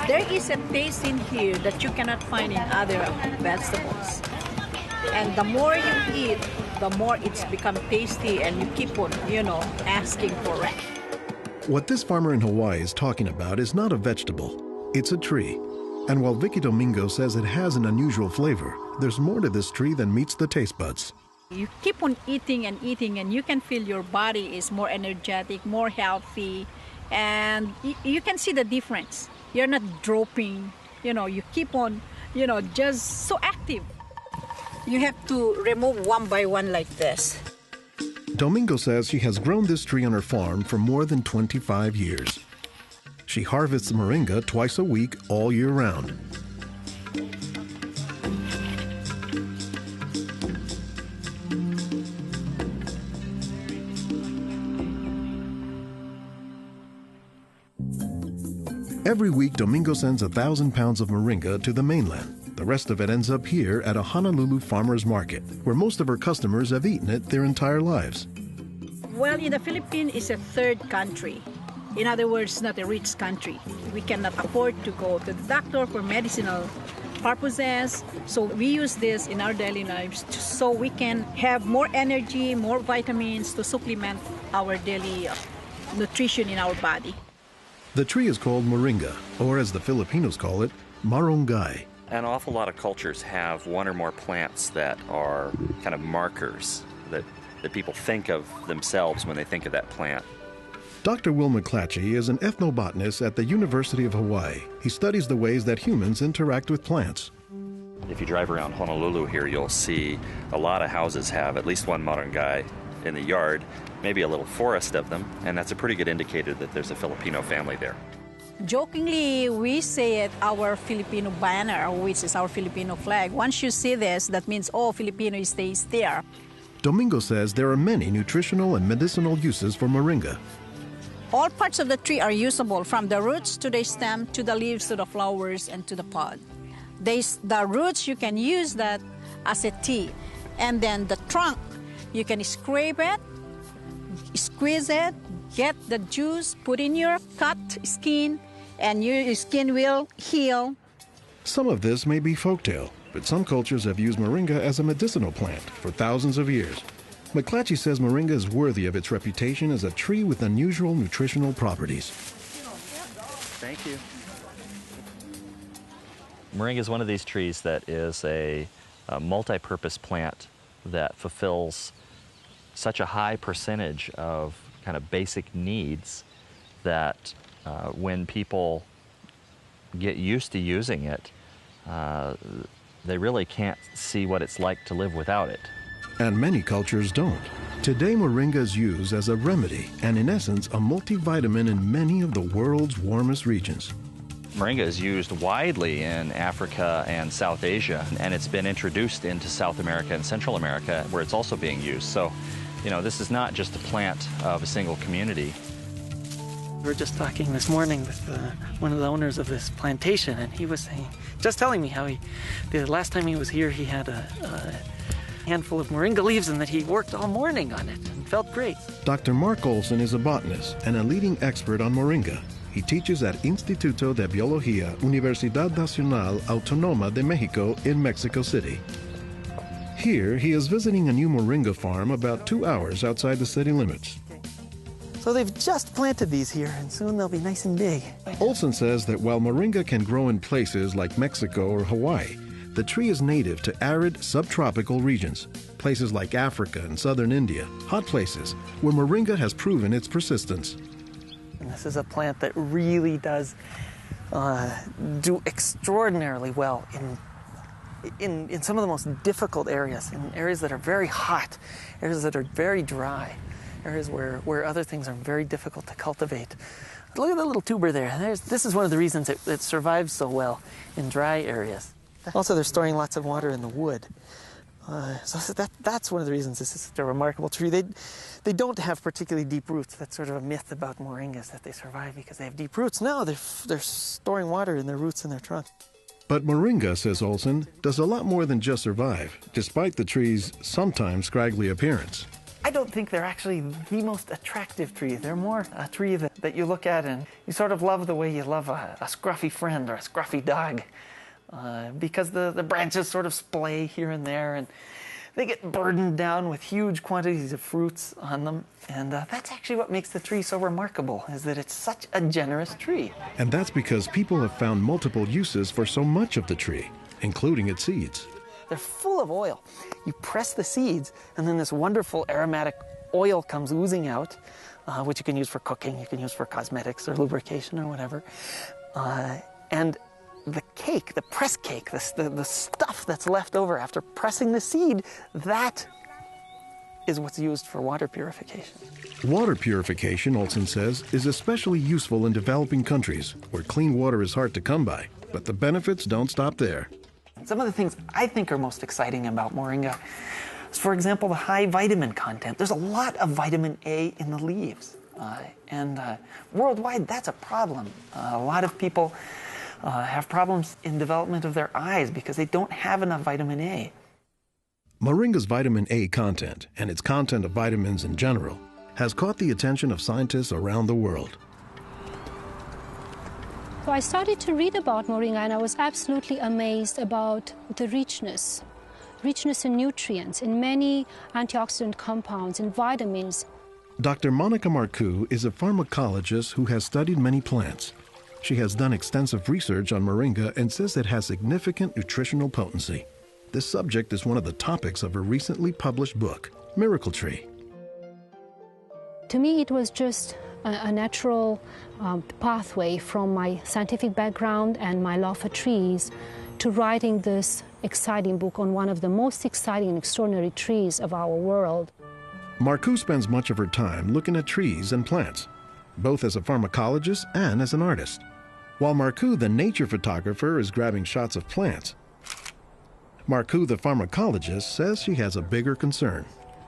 There is a taste in here that you cannot find in other vegetables. And the more you eat, the more it's become tasty and you keep on, asking for it. What this farmer in Hawaii is talking about is not a vegetable, it's a tree. And while Vicky Domingo says it has an unusual flavor, there's more to this tree than meets the taste buds. You keep on eating and eating and you can feel your body is more energetic, more healthy, and you can see the difference. You're not dropping, you keep on, just so active. You have to remove one by one like this. Domingo says she has grown this tree on her farm for more than 25 years. She harvests moringa twice a week all year round. Every week, Domingo sends 1,000 pounds of moringa to the mainland. The rest of it ends up here at a Honolulu farmer's market, where most of her customers have eaten it their entire lives. Well, in the Philippines, it's a third country. In other words, not a rich country. We cannot afford to go to the doctor for medicinal purposes. So we use this in our daily lives so we can have more energy, more vitamins to supplement our daily nutrition in our body. The tree is called moringa, or as the Filipinos call it, marunggay. An awful lot of cultures have one or more plants that are kind of markers that people think of themselves when they think of that plant. Dr. Will McClatchy is an ethnobotanist at the University of Hawaii. He studies the ways that humans interact with plants. If you drive around Honolulu here, you'll see a lot of houses have at least one marunggay in the yard, maybe a little forest of them, and that's a pretty good indicator that there's a Filipino family there. Jokingly, we say it our Filipino banner, which is our Filipino flag. Once you see this, that means all Filipino stays there. Domingo says there are many nutritional and medicinal uses for moringa. All parts of the tree are usable, from the roots to the stem, to the leaves, to the flowers, and to the pod. The roots, you can use that as a tea. And then the trunk, you can scrape it, squeeze it, get the juice, put in your cut skin, and your skin will heal. Some of this may be folktale, but some cultures have used moringa as a medicinal plant for thousands of years. McClatchy says moringa is worthy of its reputation as a tree with unusual nutritional properties. Thank you. Moringa is one of these trees that is a multi-purpose plant that fulfills such a high percentage of kind of basic needs that when people get used to using it, they really can't see what it's like to live without it. And many cultures don't. Today, moringa is used as a remedy and, in essence, a multivitamin in many of the world's warmest regions. Moringa is used widely in Africa and South Asia, and it's been introduced into South America and Central America, where it's also being used. So, this is not just a plant of a single community. We were just talking this morning with one of the owners of this plantation, and he was just telling me how the last time he was here, he had a handful of moringa leaves and that he worked all morning on it and felt great. Dr. Mark Olson is a botanist and a leading expert on moringa. He teaches at Instituto de Biología, Universidad Nacional Autónoma de México in Mexico City. Here, he is visiting a new moringa farm about 2 hours outside the city limits. So they've just planted these here, and soon they'll be nice and big. Olson says that while moringa can grow in places like Mexico or Hawaii, the tree is native to arid subtropical regions, places like Africa and southern India, hot places where moringa has proven its persistence. And this is a plant that really does do extraordinarily well in some of the most difficult areas, in areas that are very hot, areas that are very dry, areas where other things are very difficult to cultivate. Look at the little tuber there. This is one of the reasons it survives so well in dry areas. Also, they're storing lots of water in the wood. So that's one of the reasons this is such a remarkable tree. They don't have particularly deep roots. That's sort of a myth about moringas, that they survive because they have deep roots. No, they're storing water in their roots in their trunk. But moringa, says Olson, does a lot more than just survive, despite the tree's sometimes scraggly appearance. I don't think they're actually the most attractive tree. They're more a tree that you look at and you sort of love the way you love a scruffy friend or a scruffy dog. Because the branches sort of splay here and there, and they get burdened down with huge quantities of fruits on them. And that's actually what makes the tree so remarkable, is that it's such a generous tree. And that's because people have found multiple uses for so much of the tree, including its seeds. They're full of oil. You press the seeds, and then this wonderful aromatic oil comes oozing out, which you can use for cooking, you can use for cosmetics or lubrication or whatever. And the cake, the press cake, the stuff that's left over after pressing the seed, that is what's used for water purification. Water purification, Olson says, is especially useful in developing countries where clean water is hard to come by. But the benefits don't stop there. Some of the things I think are most exciting about moringa is, for example, the high vitamin content. There's a lot of vitamin A in the leaves. And worldwide, that's a problem. A lot of people have problems in development of their eyes because they don't have enough vitamin A. Moringa's vitamin A content, and its content of vitamins in general, has caught the attention of scientists around the world. So I started to read about moringa, and I was absolutely amazed about the richness in nutrients, in many antioxidant compounds, in vitamins. Dr. Monica Marcoux is a pharmacologist who has studied many plants. She has done extensive research on moringa and says it has significant nutritional potency. This subject is one of the topics of her recently published book, Miracle Tree. To me, it was just a natural pathway from my scientific background and my love for trees to writing this exciting book on one of the most exciting and extraordinary trees of our world. Marcoux spends much of her time looking at trees and plants, both as a pharmacologist and as an artist. While Marcoux, the nature photographer, is grabbing shots of plants, Marcoux, the pharmacologist, says she has a bigger concern.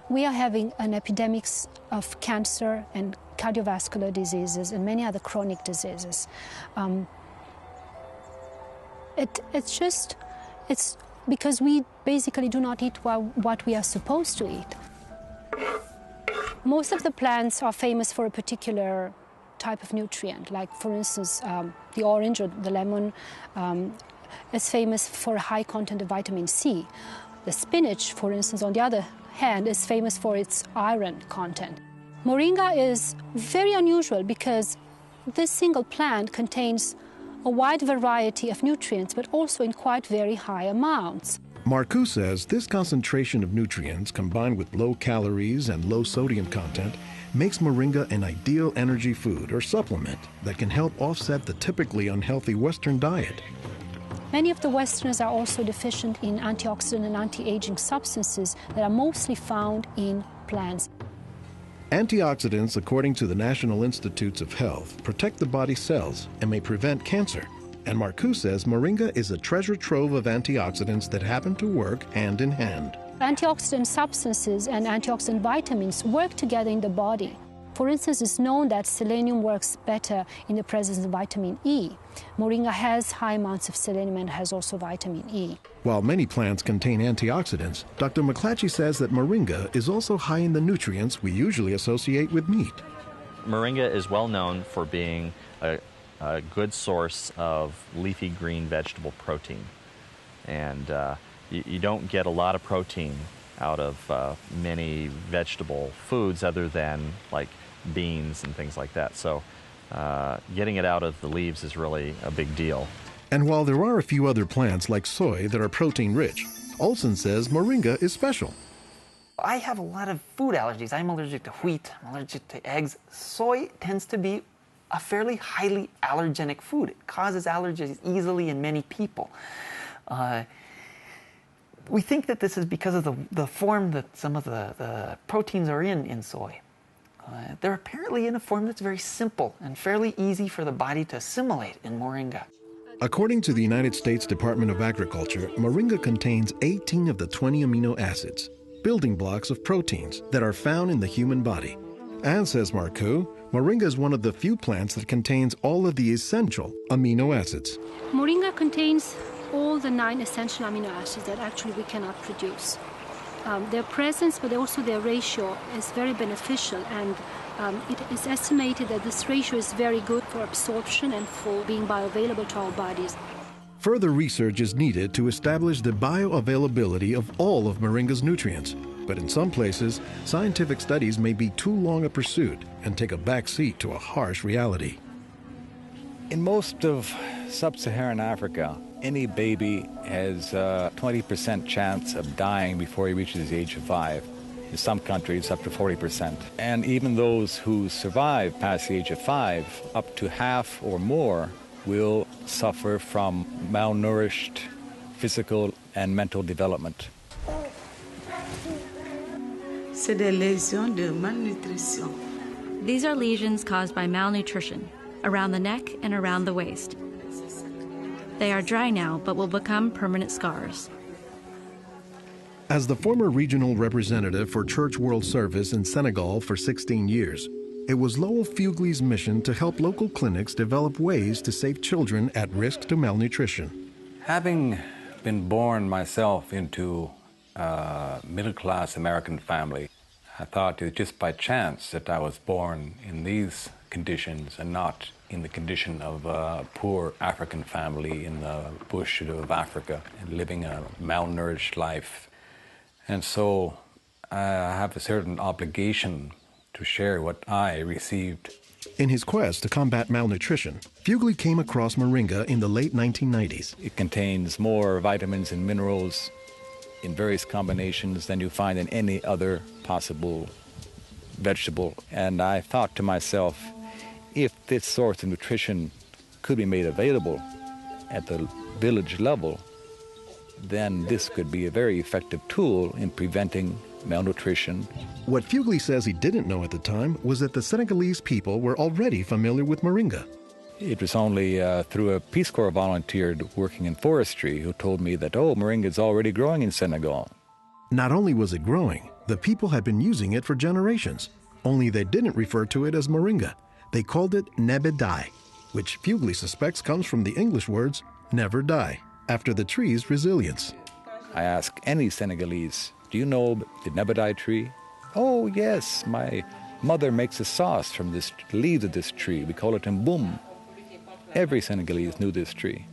We are having an epidemic of cancer and cardiovascular diseases and many other chronic diseases. It's because we basically do not eat what we are supposed to eat. Most of the plants are famous for a particular type of nutrient, like for instance, the orange or the lemon is famous for a high content of vitamin C. The spinach, for instance, on the other hand, is famous for its iron content. Moringa is very unusual because this single plant contains a wide variety of nutrients, but also in quite very high amounts. Marcoux says this concentration of nutrients, combined with low calories and low sodium content, makes moringa an ideal energy food or supplement that can help offset the typically unhealthy Western diet. Many of the Westerners are also deficient in antioxidant and anti-aging substances that are mostly found in plants. Antioxidants, according to the National Institutes of Health, protect the body's cells and may prevent cancer. And Marcoux says moringa is a treasure trove of antioxidants that happen to work hand in hand. Antioxidant substances and antioxidant vitamins work together in the body. For instance, it's known that selenium works better in the presence of vitamin E. Moringa has high amounts of selenium and has also vitamin E. While many plants contain antioxidants, Dr. McClatchy says that moringa is also high in the nutrients we usually associate with meat. Moringa is well known for being a good source of leafy green vegetable protein. And you don't get a lot of protein out of many vegetable foods other than like beans and things like that. So getting it out of the leaves is really a big deal. And while there are a few other plants like soy that are protein rich, Olson says moringa is special. I have a lot of food allergies. I'm allergic to wheat, I'm allergic to eggs. Soy tends to be a fairly highly allergenic food. It causes allergies easily in many people. We think that this is because of the form that some of the proteins are in soy. They're apparently in a form that's very simple and fairly easy for the body to assimilate in moringa. According to the United States Department of Agriculture, moringa contains 18 of the 20 amino acids, building blocks of proteins that are found in the human body. And, says Marcoux, moringa is one of the few plants that contains all of the essential amino acids. Moringa contains all the 9 essential amino acids that actually we cannot produce. Their presence, but also their ratio, is very beneficial, and it is estimated that this ratio is very good for absorption and for being bioavailable to our bodies. Further research is needed to establish the bioavailability of all of moringa's nutrients. But in some places, scientific studies may be too long a pursuit and take a back seat to a harsh reality. In most of sub-Saharan Africa, any baby has a 20% chance of dying before he reaches the age of 5. In some countries, up to 40%. And even those who survive past the age of 5, up to half or more will suffer from malnourished physical and mental development. C'est des lésions de malnutrition. These are lesions caused by malnutrition around the neck and around the waist. They are dry now, but will become permanent scars. As the former regional representative for Church World Service in Senegal for 16 years, it was Lowell Fugley's mission to help local clinics develop ways to save children at risk to malnutrition. Having been born myself into a middle-class American family, I thought it was just by chance that I was born in these conditions and not in the condition of a poor African family in the bush of Africa and living a malnourished life. And so I have a certain obligation to share what I received. In his quest to combat malnutrition, Fugley came across moringa in the late 1990s. It contains more vitamins and minerals in various combinations than you find in any other possible vegetable. And I thought to myself, if this source of nutrition could be made available at the village level, then this could be a very effective tool in preventing malnutrition. What Fugley says he didn't know at the time was that the Senegalese people were already familiar with moringa. It was only through a Peace Corps volunteer working in forestry who told me that, oh, moringa is already growing in Senegal. Not only was it growing, the people had been using it for generations, only they didn't refer to it as moringa. They called it nebedai, which Fugley suspects comes from the English words never die, after the tree's resilience. I ask any Senegalese, do you know the nebedai tree? Oh, yes, my mother makes a sauce from the leaves of this tree. We call it mboum. Every Senegalese knew this tree.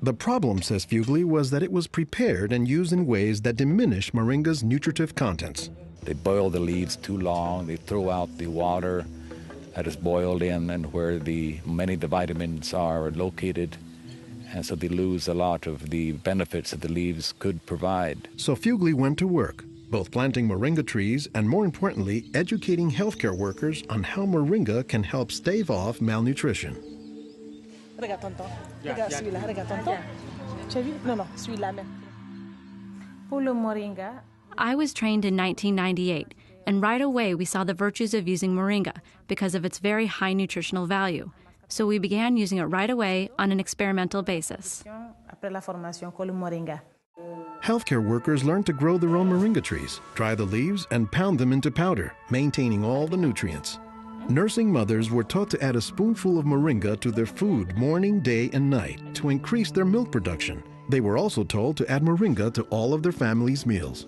The problem, says Fugley, was that it was prepared and used in ways that diminish moringa's nutritive contents. They boil the leaves too long, they throw out the water that is boiled in and where many of the vitamins are located, and so they lose a lot of the benefits that the leaves could provide. So Fugley went to work, both planting moringa trees and, more importantly, educating healthcare workers on how moringa can help stave off malnutrition. Regarde tonton. Regarde celui-là. Regarde tonton. Tu as vu? Non, non, celui-là même. Pour le moringa. I was trained in 1998, and right away we saw the virtues of using moringa because of its very high nutritional value. So we began using it right away on an experimental basis. Après la formation, con le moringa. Healthcare workers learned to grow their own moringa trees, dry the leaves, and pound them into powder, maintaining all the nutrients. Nursing mothers were taught to add a spoonful of moringa to their food morning, day, and night to increase their milk production. They were also told to add moringa to all of their family's meals.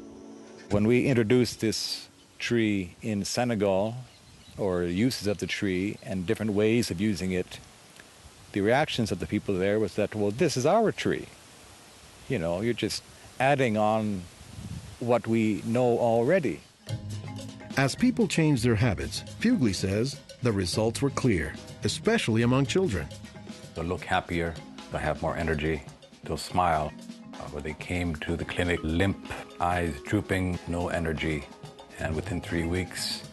When we introduced this tree in Senegal, or uses of the tree and different ways of using it, the reactions of the people there was that, well, this is our tree. You know, you're just adding on what we know already. As people changed their habits, Fugley says the results were clear, especially among children. They'll look happier, they'll have more energy, they'll smile. When they came to the clinic, limp, eyes drooping, no energy, and within 3 weeks,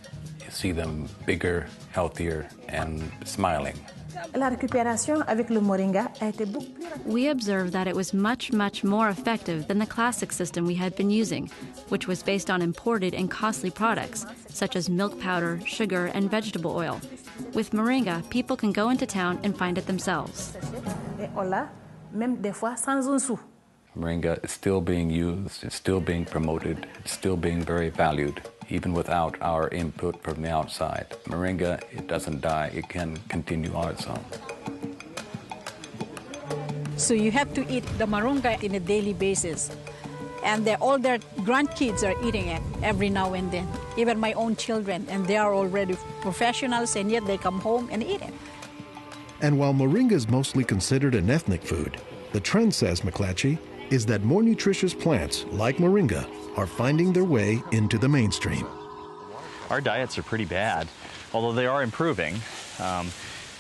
you see them bigger, healthier, and smiling. La récupération avec le moringa a été beaucoup plus rapide. We observed that it was much, much more effective than the classic system we had been using, which was based on imported and costly products, such as milk powder, sugar, and vegetable oil. With moringa, people can go into town and find it themselves. Et on l'a, même des fois sans un sou. Moringa is still being used, it's still being promoted, it's still being very valued, even without our input from the outside. Moringa, it doesn't die, it can continue on its own. So you have to eat the moringa on a daily basis. And all their grandkids are eating it every now and then, even my own children, and they are already professionals, and yet they come home and eat it. And while moringa is mostly considered an ethnic food, the trend, says McClatchy, is that more nutritious plants, like moringa, are finding their way into the mainstream. Our diets are pretty bad, although they are improving.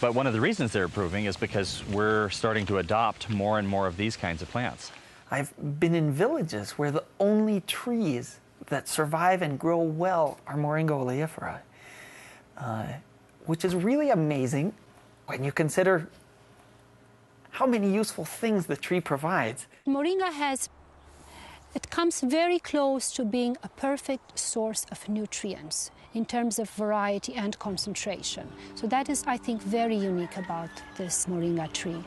But one of the reasons they're improving is because we're starting to adopt more and more of these kinds of plants. I've been in villages where the only trees that survive and grow well are Moringa Oleifera, which is really amazing when you consider how many useful things the tree provides. Moringa it comes very close to being a perfect source of nutrients in terms of variety and concentration. So that is, I think, very unique about this moringa tree.